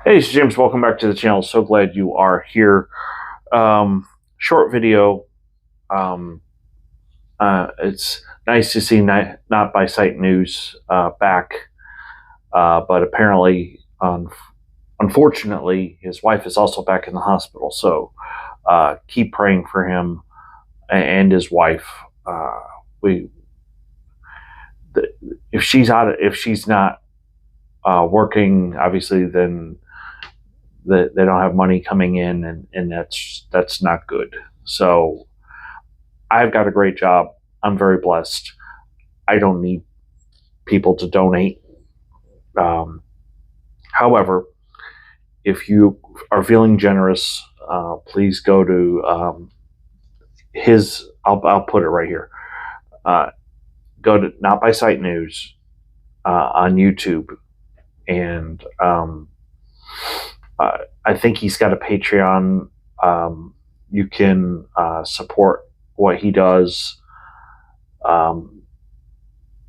Hey, it's James. Welcome back to the channel. So glad you are here. Short video. Um, it's nice to see not by sight news back, but apparently, unfortunately, his wife is also back in the hospital. So keep praying for him and his wife. We, if she's not working, obviously, then they don't have money coming in, and that's not good. So I've got a great job. I'm very blessed. I don't need people to donate. However, if you are feeling generous, please go to his. I'll put it right here. Go to Not by Sight News on YouTube, and I think he's got a Patreon. You can support what he does.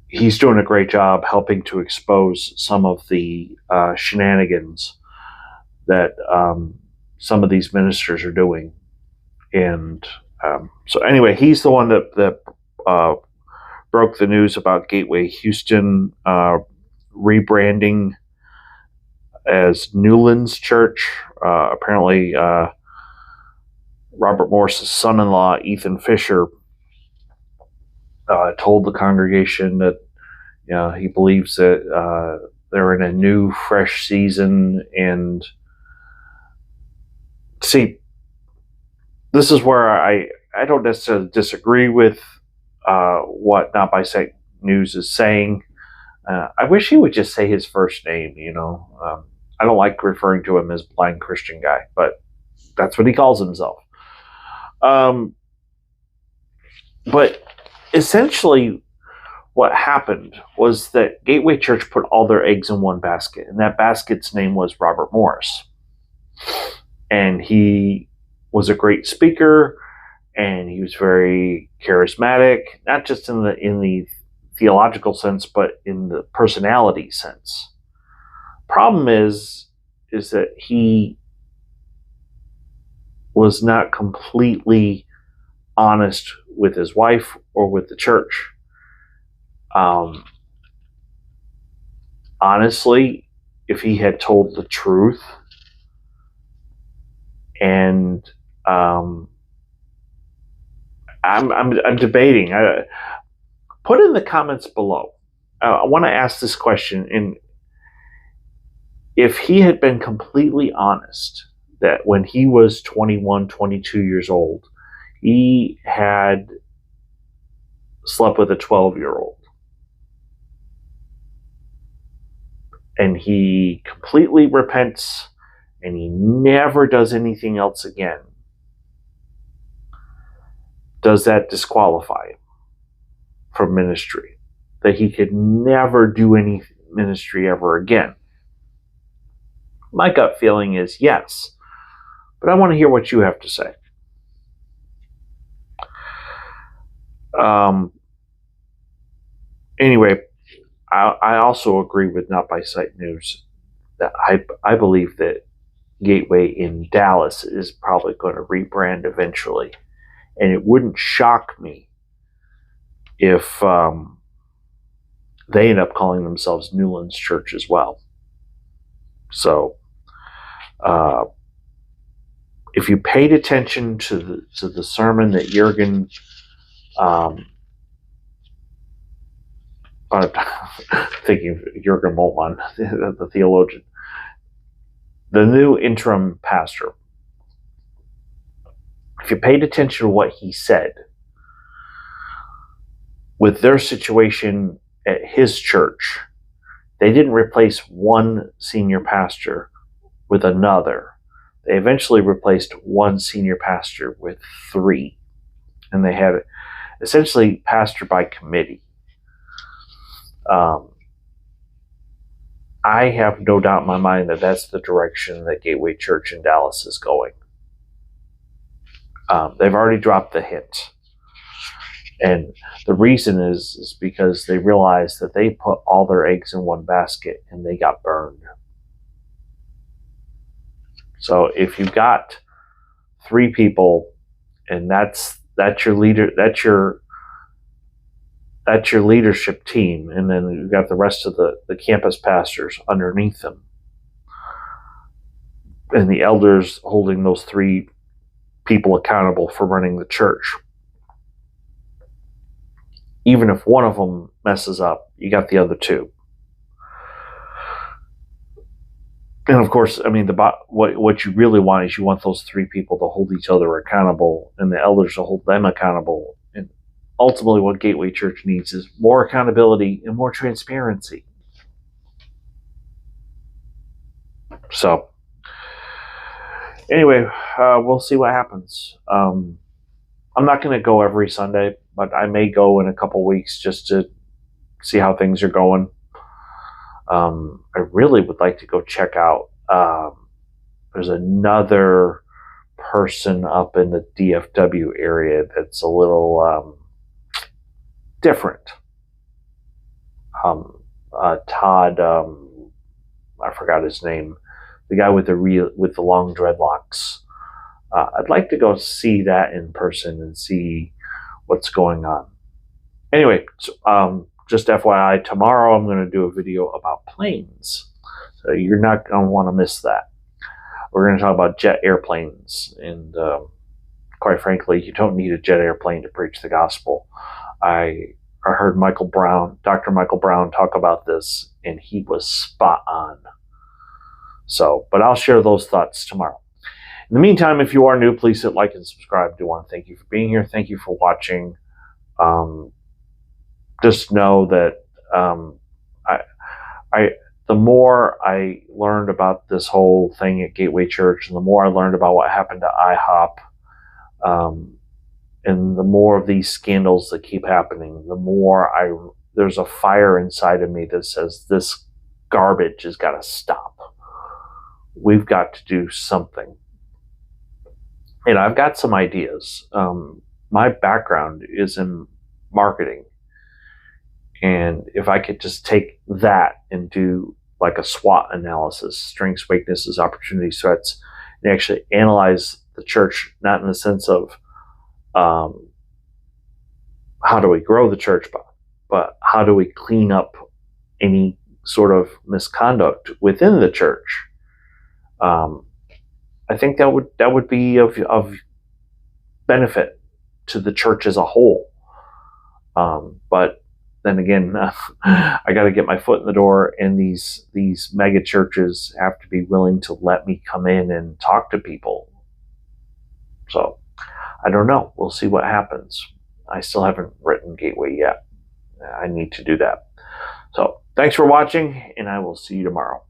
He's doing a great job helping to expose some of the shenanigans that some of these ministers are doing. And so anyway, he's the one that broke the news about Gateway Houston rebranding as Newlands Church. Apparently, Robert Morris's son-in-law, Ethan Fisher, told the congregation that he believes that they're in a new, fresh season. And see, this is where I don't necessarily disagree with what Not by Sight News is saying. I wish he would just say his first name. I don't like referring to him as Blind Christian Guy, but that's what he calls himself. But essentially, what happened was that Gateway Church put all their eggs in one basket, and that basket's name was Robert Morris. And he was a great speaker, and he was very charismatic, not just in the theological sense, but in the personality sense. Problem is that he was not completely honest with his wife or with the church. Honestly, if he had told the truth, and I'm debating. Put in the comments below. I want to ask this question: and if he had been completely honest that when he was 21, 22 years old, he had slept with a 12-year-old, and he completely repents and he never does anything else again, does that disqualify him from ministry? That he could never do any ministry ever again? My gut feeling is yes, but I want to hear what you have to say. Anyway, I also agree with Not by Sight News that I believe that Gateway in Dallas is probably going to rebrand eventually, and it wouldn't shock me if they end up calling themselves Newlands Church as well. So if you paid attention to the sermon that Jurgen I'm thinking of Jurgen Moltmann, the theologian, the new interim pastor, if you paid attention to what he said, with their situation at his church, they didn't replace one senior pastor with another. They eventually replaced one senior pastor with three, and they had essentially pastor by committee. I have no doubt in my mind that that's the direction that Gateway Church in Dallas is going. They've already dropped the hint. And the reason is because they realized that they put all their eggs in one basket and they got burned. So if you've got 3 people, and that's your leader, that's your leadership team, and then you've got the rest of the campus pastors underneath them, and the elders holding those 3 people accountable for running the church. Even if one of them messes up, you got the other 2. And of course, I mean, what you really want is you want those 3 people to hold each other accountable, and the elders to hold them accountable. And ultimately, what Gateway Church needs is more accountability and more transparency. So, anyway, we'll see what happens. I'm not going to go every Sunday, but I may go in a couple weeks just to see how things are going. I really would like to go check out. There's another person up in the DFW area that's a little different. Todd, I forgot his name. The guy with the long dreadlocks. I'd like to go see that in person and see what's going on. Anyway, just FYI, tomorrow I'm going to do a video about planes. So you're not going to want to miss that. We're going to talk about jet airplanes. And quite frankly, you don't need a jet airplane to preach the gospel. I heard Dr. Michael Brown talk about this, and he was spot on. So, but I'll share those thoughts tomorrow. In the meantime, if you are new, please hit like and subscribe. I do want to thank you for being here. Thank you for watching. Just know that the more I learned about this whole thing at Gateway Church, and the more I learned about what happened to IHOP, and the more of these scandals that keep happening, the more there's a fire inside of me that says this garbage has got to stop. We've got to do something. And I've got some ideas. My background is in marketing. And if I could just take that and do like a SWOT analysis, strengths, weaknesses, opportunities, threats, and actually analyze the church, not in the sense of how do we grow the church, but how do we clean up any sort of misconduct within the church. I think that would be of benefit to the church as a whole. But then again, I got to get my foot in the door, and these mega churches have to be willing to let me come in and talk to people. So I don't know. We'll see what happens. I still haven't written Gateway yet. I need to do that. So thanks for watching, and I will see you tomorrow.